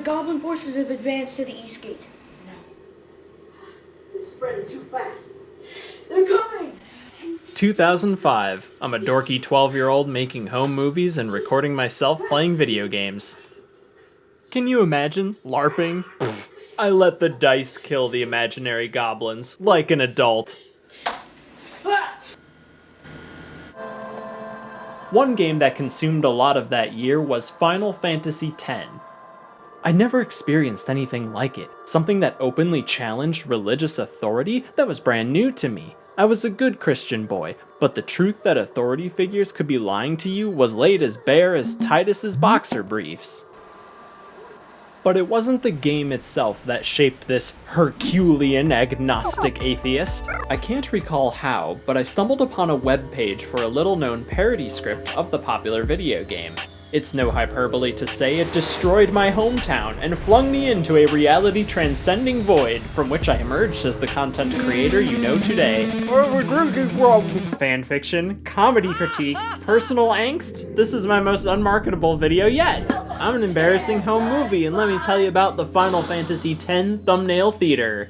goblin forces have advanced to the east gate. No. They're spreading too fast. They're coming! 2005. I'm a dorky 12-year-old making home movies and recording myself playing video games. Can you imagine LARPing? I let the dice kill the imaginary goblins, like an adult. One game that consumed a lot of that year was Final Fantasy X. I never experienced anything like it, something that openly challenged religious authority that was brand new to me. I was a good Christian boy, but the truth that authority figures could be lying to you was laid as bare as Titus's boxer briefs. But it wasn't the game itself that shaped this Herculean agnostic atheist. I can't recall how, but I stumbled upon a web page for a little-known parody script of the popular video game. It's no hyperbole to say it destroyed my hometown and flung me into a reality-transcending void from which I emerged as the content creator you know today. Fanfiction, comedy critique, personal angst? This is my most unmarketable video yet. I'm an embarrassing home movie, and let me tell you about the Final Fantasy X thumbnail theater.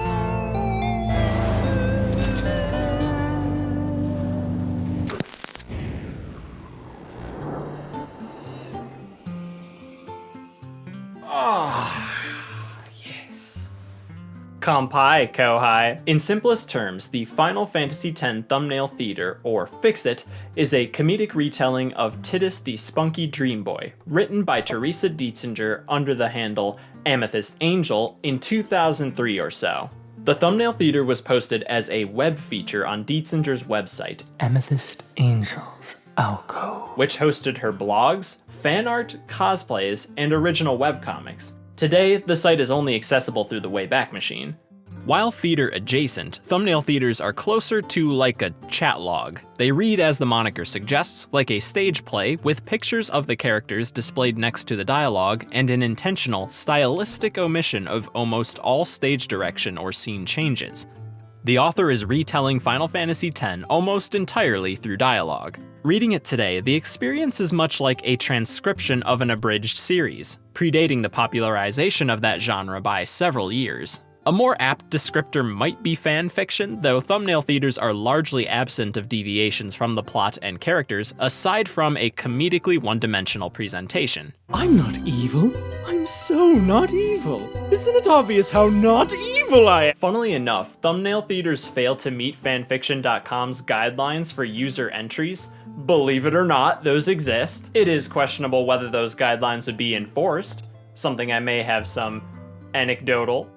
Kompai Kohai. In simplest terms, the Final Fantasy X Thumbnail Theater, or Fix-It, is a comedic retelling of Tidus the Spunky Dream Boy, written by Teresa Dietzinger under the handle Amethyst Angel in 2003 or so. The Thumbnail Theater was posted as a web feature on Dietzinger's website, Amethyst Angel's Alcove, which hosted her blogs, fan art, cosplays, and original webcomics. Today, the site is only accessible through the Wayback Machine. While theater adjacent, thumbnail theaters are closer to like a chat log. They read, as the moniker suggests, like a stage play with pictures of the characters displayed next to the dialogue and an intentional, stylistic omission of almost all stage direction or scene changes. The author is retelling Final Fantasy X almost entirely through dialogue. Reading it today, the experience is much like a transcription of an abridged series, predating the popularization of that genre by several years. A more apt descriptor might be fanfiction, though thumbnail theaters are largely absent of deviations from the plot and characters, aside from a comedically one-dimensional presentation. I'm not evil. I'm so not evil. Isn't it obvious how not evil I am? Funnily enough, thumbnail theaters fail to meet fanfiction.com's guidelines for user entries. Believe it or not, those exist. It is questionable whether those guidelines would be enforced, something I may have some anecdotal,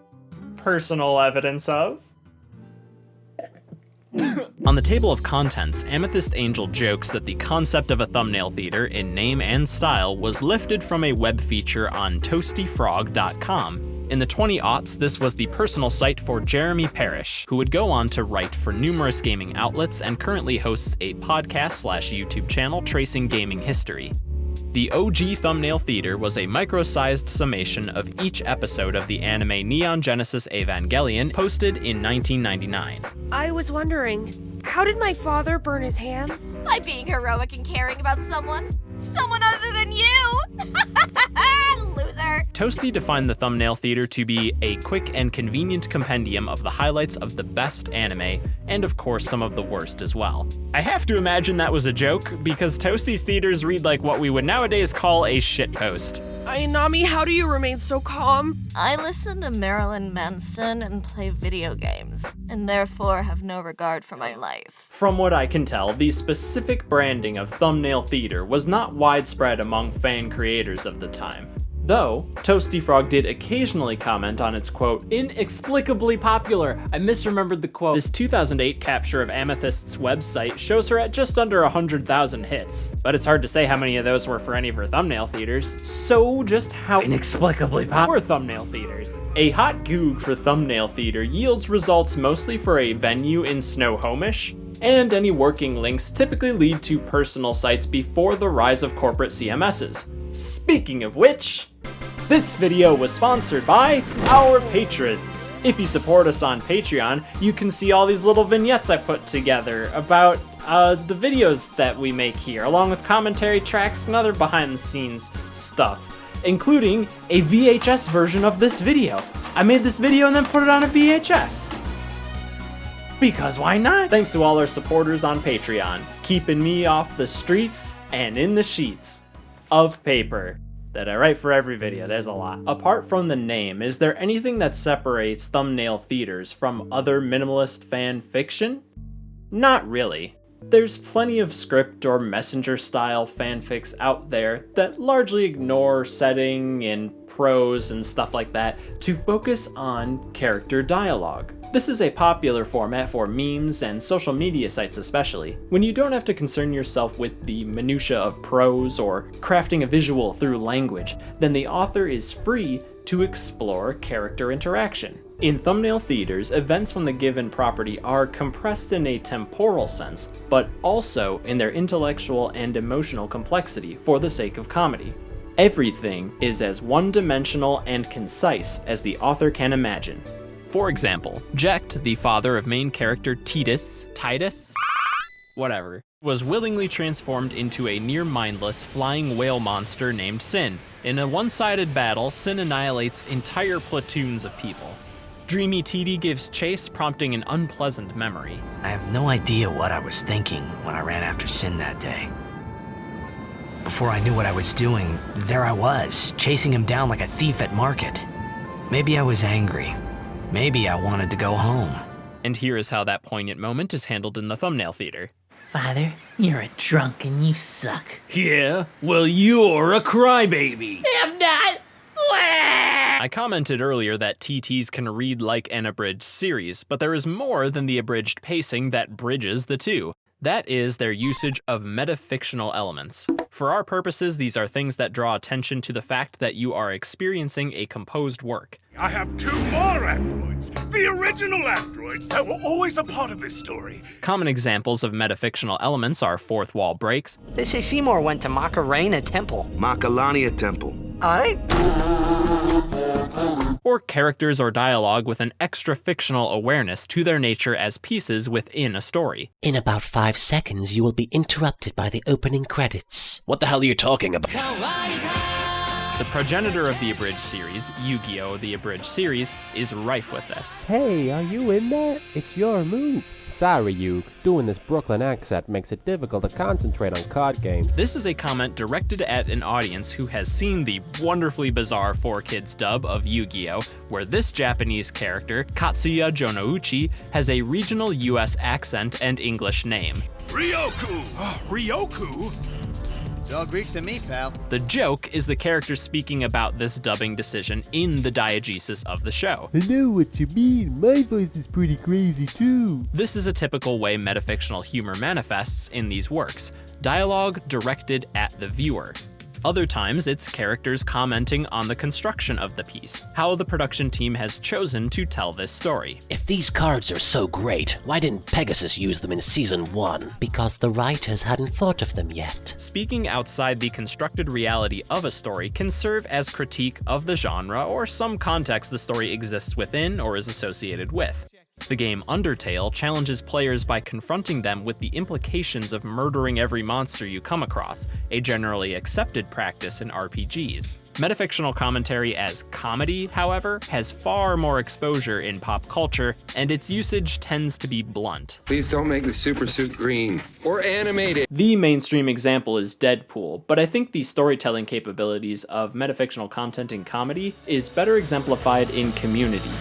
personal evidence of. On the table of contents, Amethyst Angel jokes that the concept of a thumbnail theater in name and style was lifted from a web feature on toastyfrog.com. In the 20aughts, this was the personal site for Jeremy Parish, who would go on to write for numerous gaming outlets and currently hosts a podcast/YouTube channel tracing gaming history. The OG Thumbnail Theater was a micro-sized summation of each episode of the anime Neon Genesis Evangelion, posted in 1999. I was wondering, how did my father burn his hands? By being heroic and caring about someone other than you! Loser! Toasty defined the Thumbnail Theater to be a quick and convenient compendium of the highlights of the best anime, and of course some of the worst as well. I have to imagine that was a joke, because Toasty's theaters read like what we would nowadays call a shitpost. Ainami, how do you remain so calm? I listen to Marilyn Manson and play video games, and therefore have no regard for my life. From what I can tell, the specific branding of Thumbnail Theater was not widespread among fan creators of the time. Though, Toasty Frog did occasionally comment on its quote, inexplicably popular. I misremembered the quote. This 2008 capture of Amethyst's website shows her at just under 100,000 hits, but it's hard to say how many of those were for any of her thumbnail theaters. So just how inexplicably popular were thumbnail theaters? A hot goog for Thumbnail Theater yields results mostly for a venue in Snohomish, and any working links typically lead to personal sites before the rise of corporate CMSs. Speaking of which, this video was sponsored by our patrons. If you support us on Patreon, you can see all these little vignettes I put together about the videos that we make here, along with commentary tracks and other behind-the-scenes stuff. including a VHS version of this video. I made this video and then put it on a VHS. Because why not? Thanks to all our supporters on Patreon, keeping me off the streets and in the sheets of paper that I write for every video. There's a lot. Apart from the name, is there anything that separates Thumbnail Theaters from other minimalist fan fiction? Not really. There's plenty of script or messenger style fanfics out there that largely ignore setting and prose and stuff like that to focus on character dialogue. This is a popular format for memes and social media sites especially, when you don't have to concern yourself with the minutia of prose or crafting a visual through language, then the author is free to explore character interaction. In Thumbnail Theaters, events from the given property are compressed in a temporal sense, but also in their intellectual and emotional complexity for the sake of comedy. Everything is as one-dimensional and concise as the author can imagine. For example, Jecht, the father of main character Titus, whatever, was willingly transformed into a near-mindless flying whale monster named Sin. In a one-sided battle, Sin annihilates entire platoons of people. Dreamy TD gives chase, prompting an unpleasant memory. I have no idea what I was thinking when I ran after Sin that day. Before I knew what I was doing, there I was, chasing him down like a thief at market. Maybe I was angry. Maybe I wanted to go home. And here is how that poignant moment is handled in the Thumbnail Theater. Father, you're a drunk and you suck. Yeah? Well, you're a crybaby. I'm not. I commented earlier that TTs can read like an abridged series, but there is more than the abridged pacing that bridges the two. That is their usage of metafictional elements. For our purposes, these are things that draw attention to the fact that you are experiencing a composed work. I have 2 more androids, the original androids that were always a part of this story. Common examples of metafictional elements are fourth wall breaks. They say Seymour went to Macarena Temple. Makalania Temple. Or characters or dialogue with an extra fictional awareness to their nature as pieces within a story. In about 5 seconds, you will be interrupted by the opening credits. What the hell are you talking about? The progenitor of the abridged series, Yu-Gi-Oh! The Abridged series, is rife with this. Hey, are you in there? It's your move. Sorry, Yug. Doing this Brooklyn accent makes it difficult to concentrate on card games. This is a comment directed at an audience who has seen the wonderfully bizarre 4Kids dub of Yu-Gi-Oh!, where this Japanese character, Katsuya Jonouchi, has a regional US accent and English name. Ryoku! Ryoku? It's all Greek to me, pal. The joke is the character speaking about this dubbing decision in the diegesis of the show. I know what you mean. My voice is pretty crazy too. This is a typical way metafictional humor manifests in these works, dialogue directed at the viewer. Other times, it's characters commenting on the construction of the piece, how the production team has chosen to tell this story. If these cards are so great, why didn't Pegasus use them in Season 1? Because the writers hadn't thought of them yet. Speaking outside the constructed reality of a story can serve as critique of the genre or some context the story exists within or is associated with. The game Undertale challenges players by confronting them with the implications of murdering every monster you come across, a generally accepted practice in RPGs. Metafictional commentary as comedy, however, has far more exposure in pop culture, and its usage tends to be blunt. Please don't make the supersuit green, or animate it. The mainstream example is Deadpool, but I think the storytelling capabilities of metafictional content in comedy is better exemplified in Community.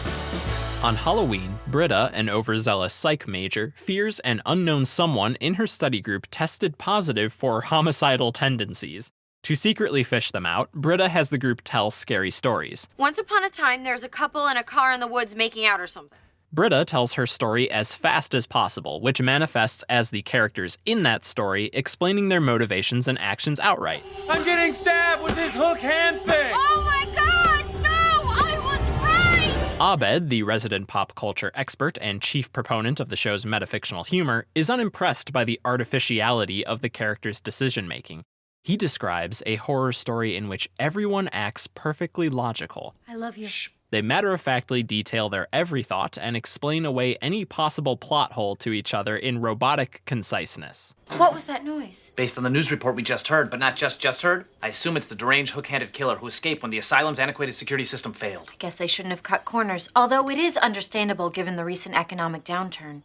On Halloween, Britta, an overzealous psych major, fears an unknown someone in her study group tested positive for homicidal tendencies. To secretly fish them out, Britta has the group tell scary stories. Once upon a time, there's a couple in a car in the woods making out or something. Britta tells her story as fast as possible, which manifests as the characters in that story explaining their motivations and actions outright. I'm getting stabbed with this hook hand thing! Oh my god! No! I was right! Abed, the resident pop culture expert and chief proponent of the show's metafictional humor, is unimpressed by the artificiality of the characters' decision-making. He describes a horror story in which everyone acts perfectly logical. I love you. Shh, They matter-of-factly detail their every thought and explain away any possible plot hole to each other in robotic conciseness. What was that noise? Based on the news report we just heard, but not just heard, I assume it's the deranged hook-handed killer who escaped when the asylum's antiquated security system failed. I guess they shouldn't have cut corners, although it is understandable given the recent economic downturn.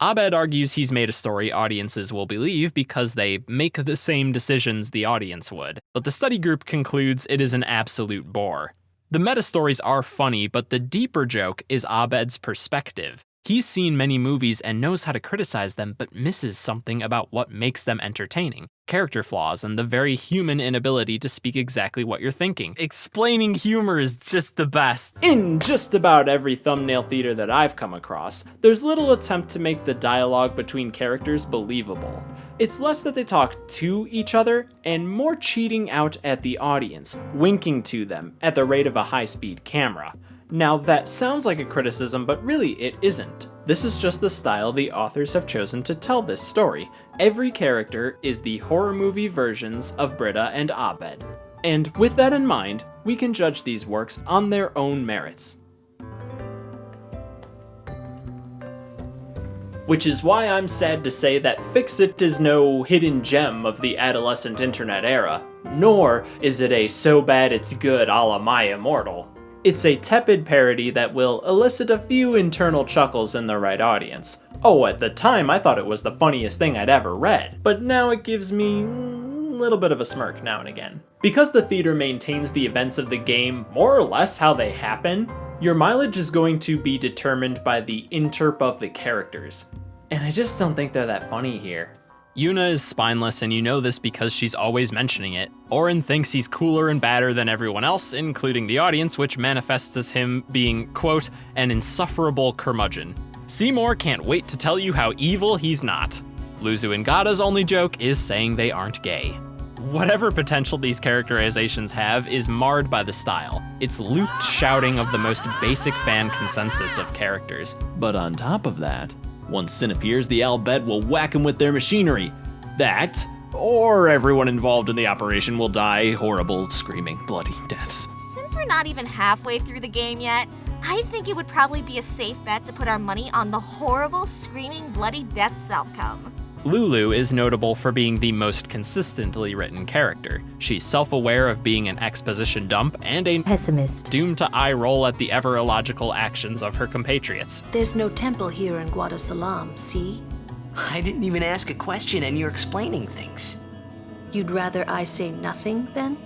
Abed argues he's made a story audiences will believe because they make the same decisions the audience would, but the study group concludes it is an absolute bore. The meta-stories are funny, but the deeper joke is Abed's perspective. He's seen many movies and knows how to criticize them, but misses something about what makes them entertaining. Character flaws and the very human inability to speak exactly what you're thinking. Explaining humor is just the best. In just about every thumbnail theater that I've come across, there's little attempt to make the dialogue between characters believable. It's less that they talk to each other and more cheating out at the audience, winking to them at the rate of a high-speed camera. Now that sounds like a criticism, but really it isn't. This is just the style the authors have chosen to tell this story. Every character is the horror movie versions of Britta and Abed. And with that in mind, we can judge these works on their own merits. Which is why I'm sad to say that Fix-It is no hidden gem of the adolescent internet era, nor is it a so bad it's good a la My Immortal. It's a tepid parody that will elicit a few internal chuckles in the right audience. Oh, at the time I thought it was the funniest thing I'd ever read, but now it gives me a little bit of a smirk now and again. Because the theater maintains the events of the game more or less how they happen, your mileage is going to be determined by the interp of the characters. And I just don't think they're that funny here. Yuna is spineless, and you know this because she's always mentioning it. Orin thinks he's cooler and badder than everyone else, including the audience, which manifests as him being, quote, an insufferable curmudgeon. Seymour can't wait to tell you how evil he's not. Luzu and Gada's only joke is saying they aren't gay. Whatever potential these characterizations have is marred by the style. It's looped shouting of the most basic fan consensus of characters. But on top of that, once Sin appears, the Albed will whack him with their machinery. That, or everyone involved in the operation will die horrible, screaming, bloody deaths. Since we're not even halfway through the game yet, I think it would probably be a safe bet to put our money on the horrible, screaming, bloody deaths that'll come. Lulu is notable for being the most consistently written character. She's self-aware of being an exposition dump and a pessimist, doomed to eye-roll at the ever-illogical actions of her compatriots. There's no temple here in Guadasalam, see? I didn't even ask a question and you're explaining things. You'd rather I say nothing, then?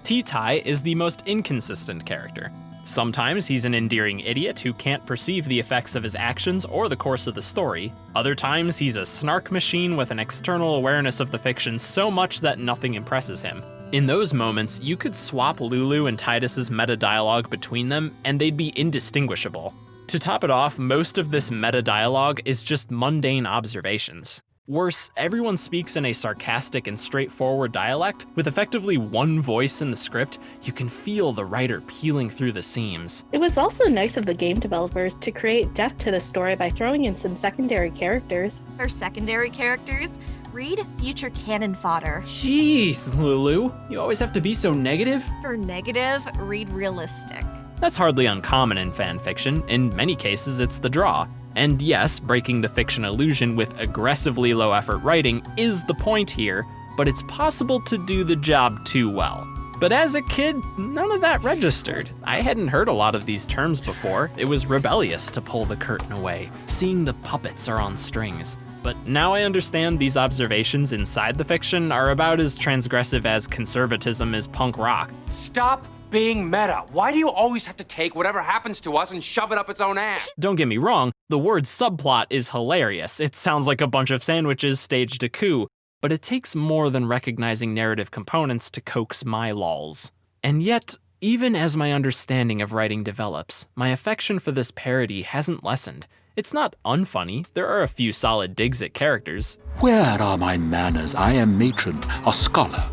T-Tai is the most inconsistent character. Sometimes he's an endearing idiot who can't perceive the effects of his actions or the course of the story. Other times, he's a snark machine with an external awareness of the fiction so much that nothing impresses him. In those moments, you could swap Lulu and Titus's meta-dialogue between them, and they'd be indistinguishable. To top it off, most of this meta-dialogue is just mundane observations. Worse, everyone speaks in a sarcastic and straightforward dialect. With effectively one voice in the script, you can feel the writer peeling through the seams. It was also nice of the game developers to create depth to the story by throwing in some secondary characters. For secondary characters, read future canon fodder. Jeez, Lulu, you always have to be so negative? For negative, read realistic. That's hardly uncommon in fanfiction. In many cases, it's the draw. And yes, breaking the fiction illusion with aggressively low-effort writing is the point here, but it's possible to do the job too well. But as a kid, none of that registered. I hadn't heard a lot of these terms before. It was rebellious to pull the curtain away, seeing the puppets are on strings. But now I understand these observations inside the fiction are about as transgressive as conservatism is punk rock. Stop being meta. Why do you always have to take whatever happens to us and shove it up its own ass? Don't get me wrong, the word subplot is hilarious. It sounds like a bunch of sandwiches staged a coup, but it takes more than recognizing narrative components to coax my lols. And yet, even as my understanding of writing develops, my affection for this parody hasn't lessened. It's not unfunny, there are a few solid digs at characters. Where are my manners? I am matron, a scholar.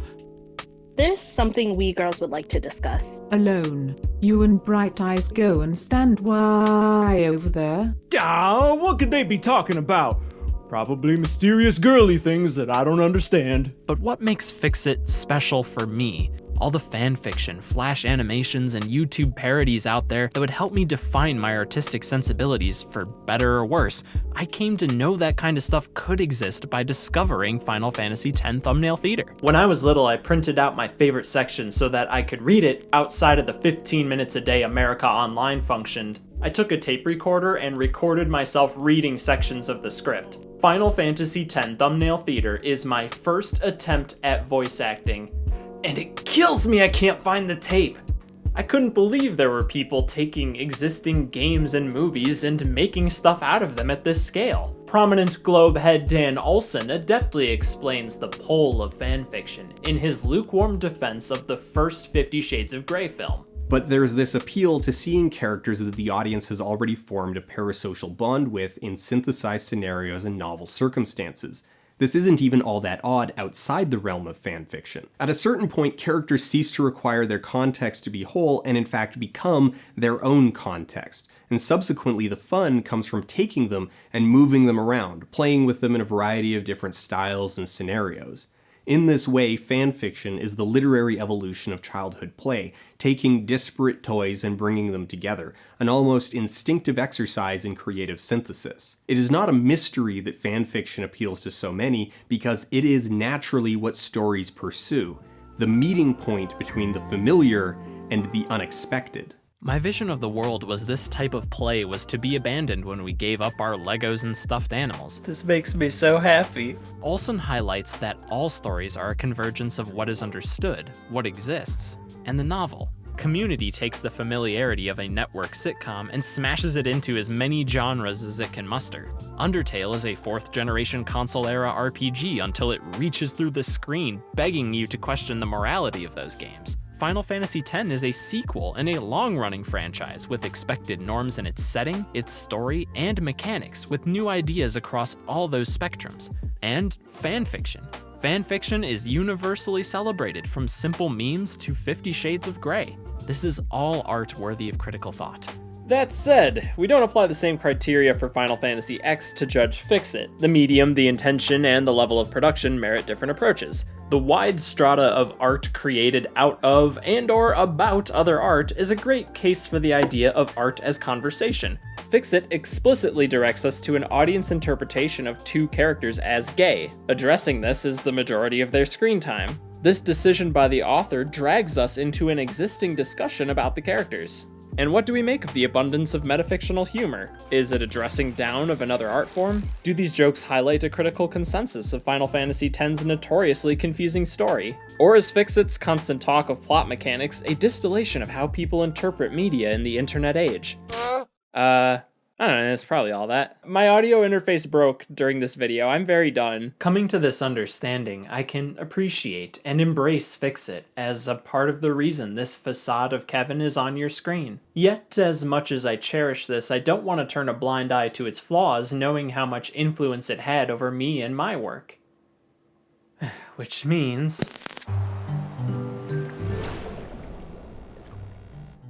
There's something we girls would like to discuss. Alone, you and Bright Eyes go and stand way over there. What could they be talking about? Probably mysterious girly things that I don't understand. But what makes Fix-It special for me all the fanfiction, flash animations, and YouTube parodies out there that would help me define my artistic sensibilities for better or worse. I came to know that kind of stuff could exist by discovering Final Fantasy X thumbnail theater. When I was little, I printed out my favorite section so that I could read it outside of the 15 minutes a day America Online functioned. I took a tape recorder and recorded myself reading sections of the script. Final Fantasy X thumbnail theater is my first attempt at voice acting, and it kills me I can't find the tape. I couldn't believe there were people taking existing games and movies and making stuff out of them at this scale. Prominent Globe head Dan Olsen adeptly explains the pull of fanfiction in his lukewarm defense of the first 50 Shades of Grey film. But there's this appeal to seeing characters that the audience has already formed a parasocial bond with in synthesized scenarios and novel circumstances. This isn't even all that odd outside the realm of fanfiction. At a certain point, characters cease to require their context to be whole and in fact become their own context. And subsequently, the fun comes from taking them and moving them around, playing with them in a variety of different styles and scenarios. In this way, fanfiction is the literary evolution of childhood play, taking disparate toys and bringing them together, an almost instinctive exercise in creative synthesis. It is not a mystery that fanfiction appeals to so many, because it is naturally what stories pursue, the meeting point between the familiar and the unexpected. My vision of the world was this type of play was to be abandoned when we gave up our Legos and stuffed animals. This makes me so happy. Olsen highlights that all stories are a convergence of what is understood, what exists, and the novel. Community takes the familiarity of a network sitcom and smashes it into as many genres as it can muster. Undertale is a 4th-generation console-era RPG until it reaches through the screen, begging you to question the morality of those games. Final Fantasy X is a sequel and a long-running franchise with expected norms in its setting, its story, and mechanics, with new ideas across all those spectrums. And fanfiction. Fanfiction is universally celebrated, from simple memes to 50 Shades of Grey. This is all art worthy of critical thought. That said, we don't apply the same criteria for Final Fantasy X to judge Fix-It. The medium, the intention, and the level of production merit different approaches. The wide strata of art created out of and/or about other art is a great case for the idea of art as conversation. Fix-It explicitly directs us to an audience interpretation of two characters as gay. Addressing this is the majority of their screen time. This decision by the author drags us into an existing discussion about the characters. And what do we make of the abundance of metafictional humor? Is it a dressing down of another art form? Do these jokes highlight a critical consensus of Final Fantasy X's notoriously confusing story? Or is Fix-It's constant talk of plot mechanics a distillation of how people interpret media in the internet age? I don't know, it's probably all that. My audio interface broke during this video, I'm very done. Coming to this understanding, I can appreciate and embrace Fix-It as a part of the reason this facade of Kevin is on your screen. Yet, as much as I cherish this, I don't want to turn a blind eye to its flaws, knowing how much influence it had over me and my work. Which means...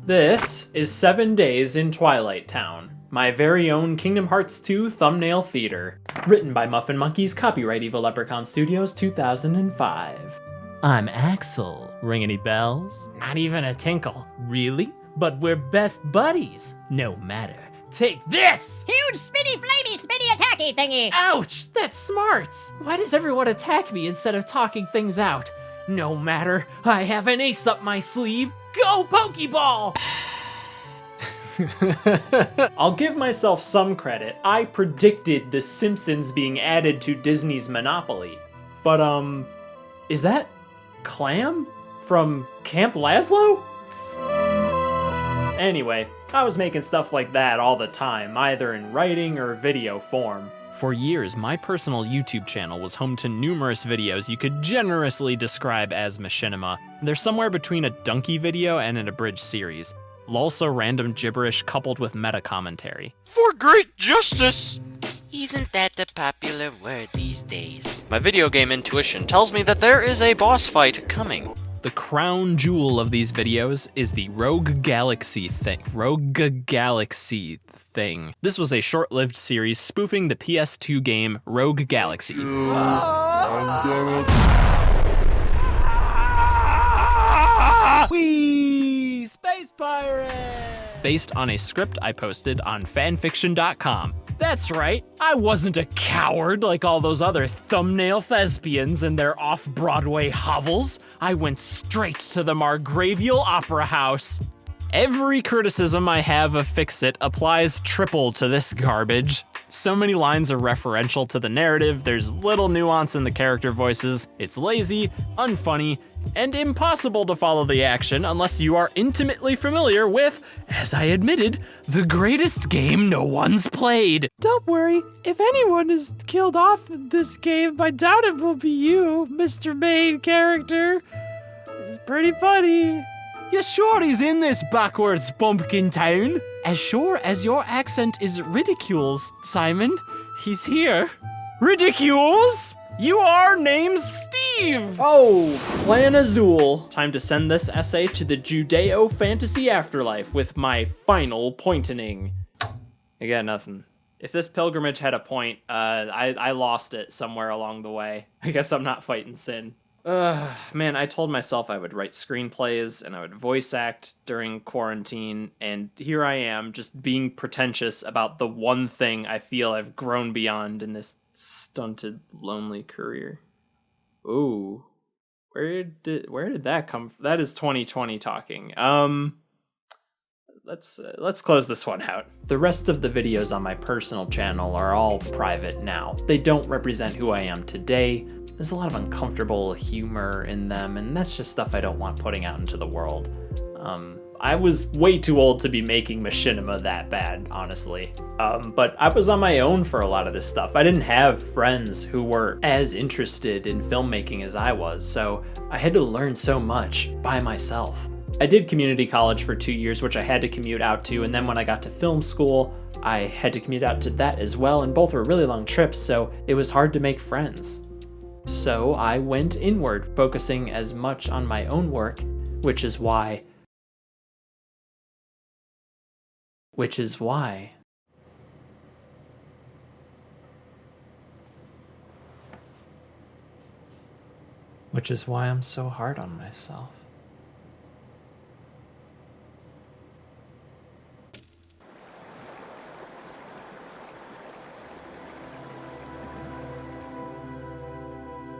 this is 7 Days in Twilight Town, my very own Kingdom Hearts 2 thumbnail theater. Written by Muffinmonkeys, copyright Evil Leprechaun Studios, 2005. I'm Axel. Ring any bells? Not even a tinkle. Really? But we're best buddies. No matter. Take this! Huge, spinny, flamey, spinny, attacky thingy! Ouch! That's smarts! Why does everyone attack me instead of talking things out? No matter. I have an ace up my sleeve. Go Pokeball! I'll give myself some credit. I predicted The Simpsons being added to Disney's Monopoly. But, is that Clam from Camp Lazlo? Anyway, I was making stuff like that all the time, either in writing or video form. For years, my personal YouTube channel was home to numerous videos you could generously describe as machinima. They're somewhere between a donkey video and an abridged series. Also random gibberish coupled with meta commentary. For great justice! Isn't that the popular word these days? My video game intuition tells me that there is a boss fight coming. The crown jewel of these videos is the Rogue Galaxy thing. This was a short-lived series spoofing the PS2 game Rogue Galaxy. pirate! Based on a script I posted on fanfiction.com. That's right, I wasn't a coward like all those other thumbnail thespians and their off-Broadway hovels. I went straight to the Margravial Opera House. Every criticism I have of Fix-It applies triple to this garbage. So many lines are referential to the narrative, there's little nuance in the character voices, it's lazy, unfunny, and impossible to follow the action unless you are intimately familiar with, as I admitted, the greatest game no one's played. Don't worry, if anyone is killed off in this game, I doubt it will be you, Mr. Main Character. It's pretty funny. You sure he's in this backwards bumpkin town? As sure as your accent is ridicules, Simon, he's here. Ridicules? You are named Steve! Oh, Plan Azul. Time to send this essay to the Judeo-fantasy afterlife with my final pointing. I got nothing. If this pilgrimage had a point, I lost it somewhere along the way. I guess I'm not fighting sin. Man, I told myself I would write screenplays and I would voice act during quarantine, and here I am just being pretentious about the one thing I feel I've grown beyond in this stunted, lonely career. Ooh, where did that come from? That is 2020 talking. Let's close this one out. The rest of the videos on my personal channel are all private now. They don't represent who I am today. There's a lot of uncomfortable humor in them, and that's just stuff I don't want putting out into the world. I was way too old to be making machinima that bad, honestly. But I was on my own for a lot of this stuff. I didn't have friends who were as interested in filmmaking as I was, so I had to learn so much by myself. I did community college for 2 years, which I had to commute out to, and then when I got to film school, I had to commute out to that as well, and both were really long trips, so it was hard to make friends. So I went inward, focusing as much on my own work, which is why I'm so hard on myself.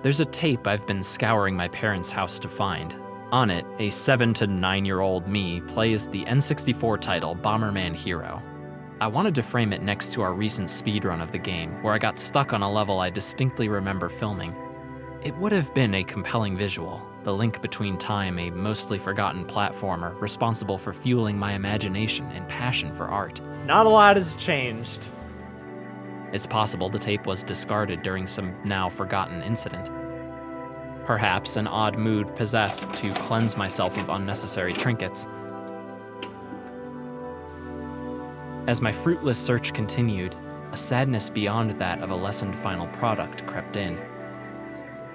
There's a tape I've been scouring my parents' house to find. On it, a 7 to 9-year-old me plays the N64 title Bomberman Hero. I wanted to frame it next to our recent speedrun of the game, where I got stuck on a level I distinctly remember filming. It would have been a compelling visual, the link between time, a mostly forgotten platformer responsible for fueling my imagination and passion for art. Not a lot has changed. It's possible the tape was discarded during some now forgotten incident. Perhaps an odd mood possessed to cleanse myself of unnecessary trinkets. As my fruitless search continued, a sadness beyond that of a lessened final product crept in.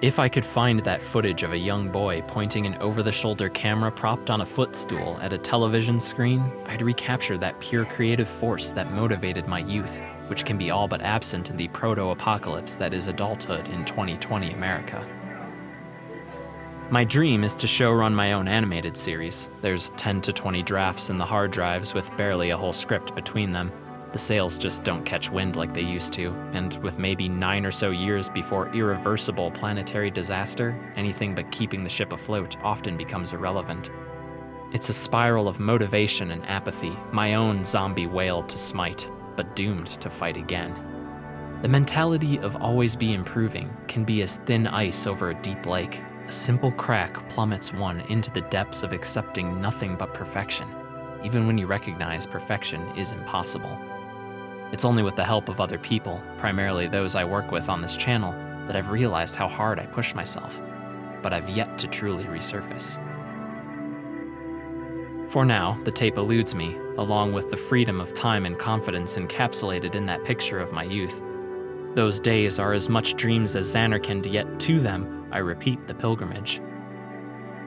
If I could find that footage of a young boy pointing an over-the-shoulder camera propped on a footstool at a television screen, I'd recapture that pure creative force that motivated my youth, which can be all but absent in the proto-apocalypse that is adulthood in 2020 America. My dream is to showrun my own animated series. There's 10 to 20 drafts in the hard drives with barely a whole script between them. The sales just don't catch wind like they used to, and with maybe 9 or so years before irreversible planetary disaster, anything but keeping the ship afloat often becomes irrelevant. It's a spiral of motivation and apathy, my own zombie whale to smite, but doomed to fight again. The mentality of always be improving can be as thin ice over a deep lake. A simple crack plummets one into the depths of accepting nothing but perfection, even when you recognize perfection is impossible. It's only with the help of other people, primarily those I work with on this channel, that I've realized how hard I push myself, but I've yet to truly resurface. For now, the tape eludes me, along with the freedom of time and confidence encapsulated in that picture of my youth. Those days are as much dreams as Zanarkand, yet to them, I repeat the pilgrimage.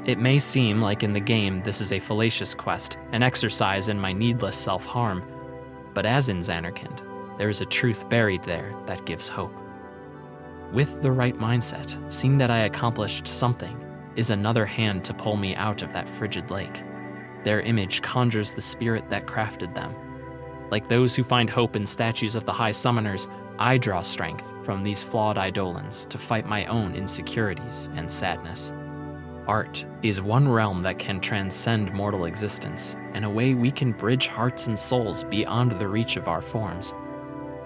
It may seem like in the game this is a fallacious quest, an exercise in my needless self-harm, but as in Zanarkand, there is a truth buried there that gives hope. With the right mindset, seeing that I accomplished something is another hand to pull me out of that frigid lake. their image conjures the spirit that crafted them. Like those who find hope in statues of the High Summoners, I draw strength from these flawed eidolons to fight my own insecurities and sadness. Art is one realm that can transcend mortal existence, and a way we can bridge hearts and souls beyond the reach of our forms.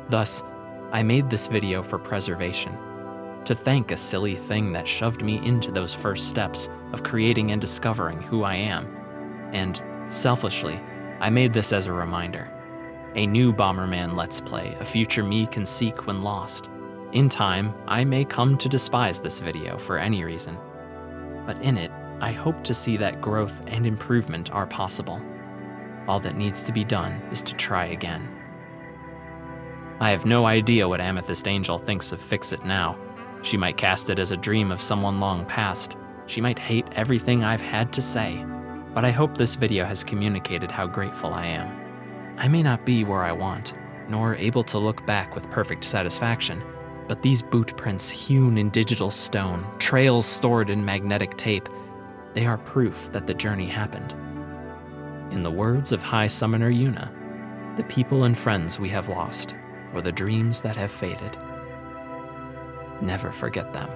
Thus, I made this video for preservation, to thank a silly thing that shoved me into those first steps of creating and discovering who I am. And, selfishly, I made this as a reminder. A new Bomberman Let's Play a future me can seek when lost. In time, I may come to despise this video for any reason. But in it, I hope to see that growth and improvement are possible. All that needs to be done is to try again. I have no idea what Amethyst Angel thinks of Fix It now. She might cast it as a dream of someone long past. She might hate everything I've had to say. But I hope this video has communicated how grateful I am. I may not be where I want, nor able to look back with perfect satisfaction, but these boot prints hewn in digital stone, trails stored in magnetic tape, they are proof that the journey happened. In the words of High Summoner Yuna, the people and friends we have lost, or the dreams that have faded, never forget them.